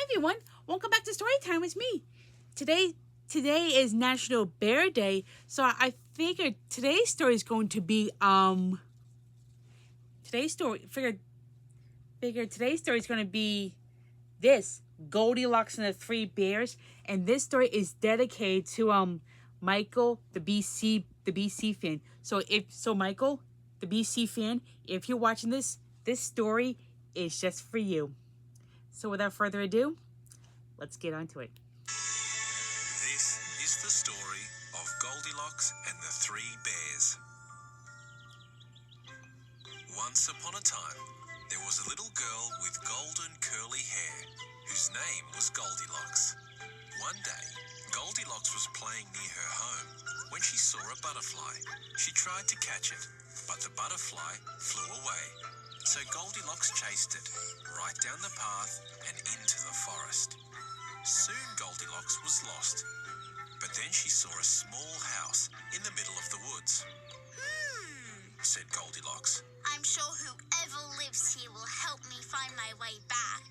everyone, welcome back to Storytime with me. Today is National Bear Day, so I figured today's story is going to be today's story figured today's story is going to be this Goldilocks and the Three Bears, and this story is dedicated to Michael the BC fan. So Michael the BC fan, if you're watching this story is just for you. So without further ado, let's get on to it. This is the story of Goldilocks and the Three Bears. Once upon a time, there was a little girl with golden curly hair whose name was Goldilocks. One day, Goldilocks was playing near her home when she saw a butterfly. She tried to catch it, but the butterfly flew away. So Goldilocks chased it right down the path and into the forest. Soon Goldilocks was lost, but then she saw a small house in the middle of the woods. Said Goldilocks. I'm sure whoever lives here will help me find my way back.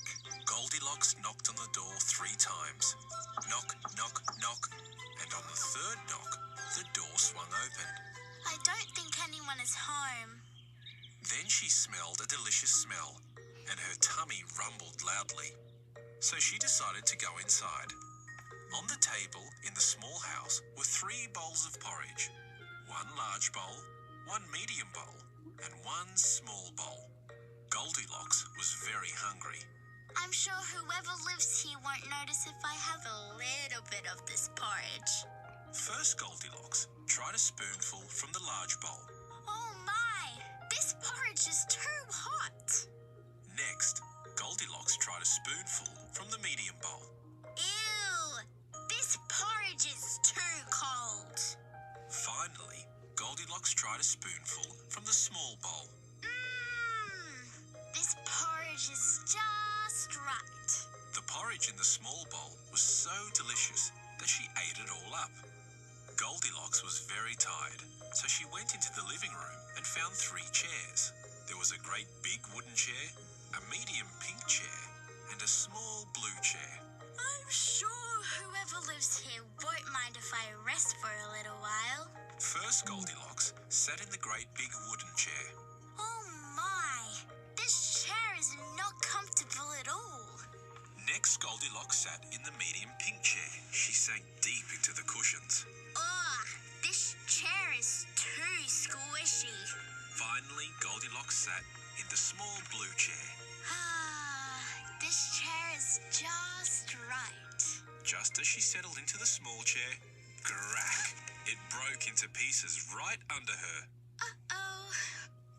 Goldilocks knocked on the door 3 times. Knock, knock, knock. And on the third knock, the door swung open. I don't think anyone is home. Then she smelled a delicious smell, and her tummy rumbled loudly. So she decided to go inside. On the table in the small house were 3 bowls of porridge. 1 large bowl, 1 medium bowl, and 1 small bowl. Goldilocks was very hungry. I'm sure whoever lives here won't notice if I have a little bit of this porridge. First, Goldilocks tried a spoonful from the large bowl. Oh my! This porridge is too hot! Next, Goldilocks tried a spoonful from the medium bowl. Ew! This porridge is too cold! Finally, Goldilocks tried a spoonful from the small bowl. This porridge is just right. The porridge in the small bowl was so delicious that she ate it all up. Goldilocks was very tired, so she went into the living room and found 3 chairs. There was a great big wooden chair, a medium pink chair, and a small blue chair. I'm sure whoever lives here won't mind if I rest for a little while. First, Goldilocks sat in the great big wooden chair. Oh my! This chair is not comfortable at all. Next, Goldilocks sat in the medium pink chair. She sank deep into the cushions. Ugh! This chair is too squishy. Finally, Goldilocks sat in the small blue chair. This chair is just right. Just as she settled into the small chair, crack! It broke into pieces right under her. Uh-oh.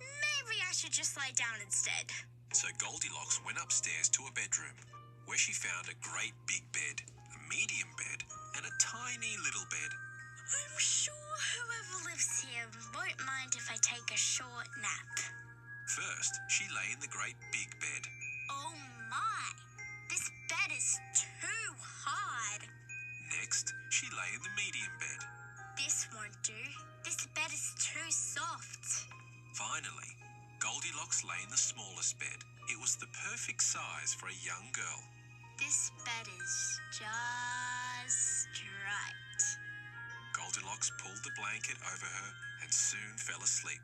Maybe I should just lie down instead. So Goldilocks went upstairs to a bedroom, where she found a great big bed, a medium bed, and a tiny little bed. I'm sure whoever lives here won't mind if I take a short nap. First, she lay in the great big bed. Oh my! This bed is too hard. Next, she lay in the medium bed. This won't do. This bed is too soft. Finally, Goldilocks lay in the smallest bed. It was the perfect size for a young girl. This bed is just right. Goldilocks pulled the blanket over her and soon fell asleep.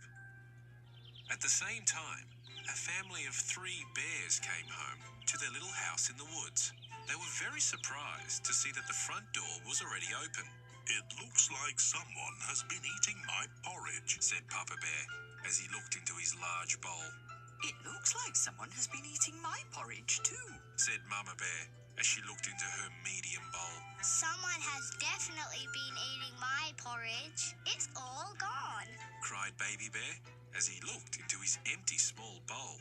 At the same time, a family of 3 bears came home to their little house in the woods. They were very surprised to see that the front door was already open. "It looks like someone has been eating my porridge," said Papa Bear as he looked into his large bowl. "It looks like someone has been eating my porridge too," said Mama Bear as she looked into her medium bowl. Someone has definitely been eating my porridge. It's all gone. Cried Baby Bear as he looked into his empty small bowl.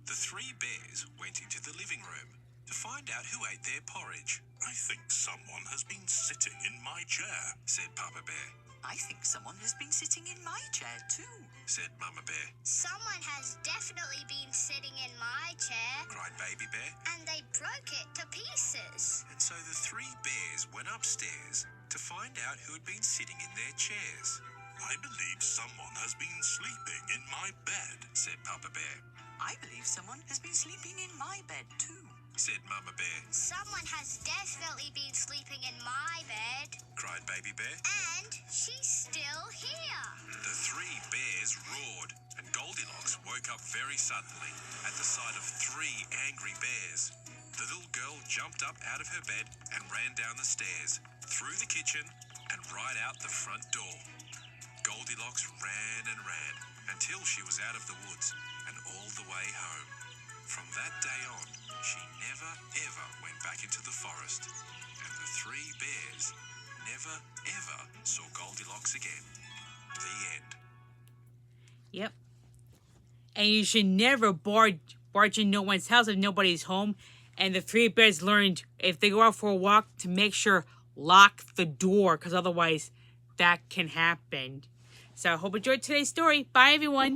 The 3 bears went into the living room to find out who ate their porridge. "I think someone has been sitting in my chair," said Papa Bear. "I think someone has been sitting in my chair too," said Mama Bear. Someone has definitely been sitting in my chair. Cried Baby Bear. And they broke it to pieces. And so the 3 bears went upstairs to find out who had been sitting in their chairs. "I believe someone has been sleeping in my bed," said Papa Bear. "I believe someone has been sleeping in my bed too," said Mama Bear. Someone has definitely been sleeping in my bed. Cried Baby Bear. And she's still here. The three bears roared, and Goldilocks woke up very suddenly at the sight of three angry bears. The little girl jumped up out of her bed and ran down the stairs, through the kitchen, and right out the front door. Goldilocks ran and ran until she was out of the woods and all the way home. From that day on, she never ever went back into the forest, and the three bears never ever saw Goldilocks again. The end. Yep. And you should never barge in no one's house if nobody's home. And the three bears learned if they go out for a walk to make sure lock the door, because otherwise that can happen. So I hope you enjoyed today's story. Bye, everyone.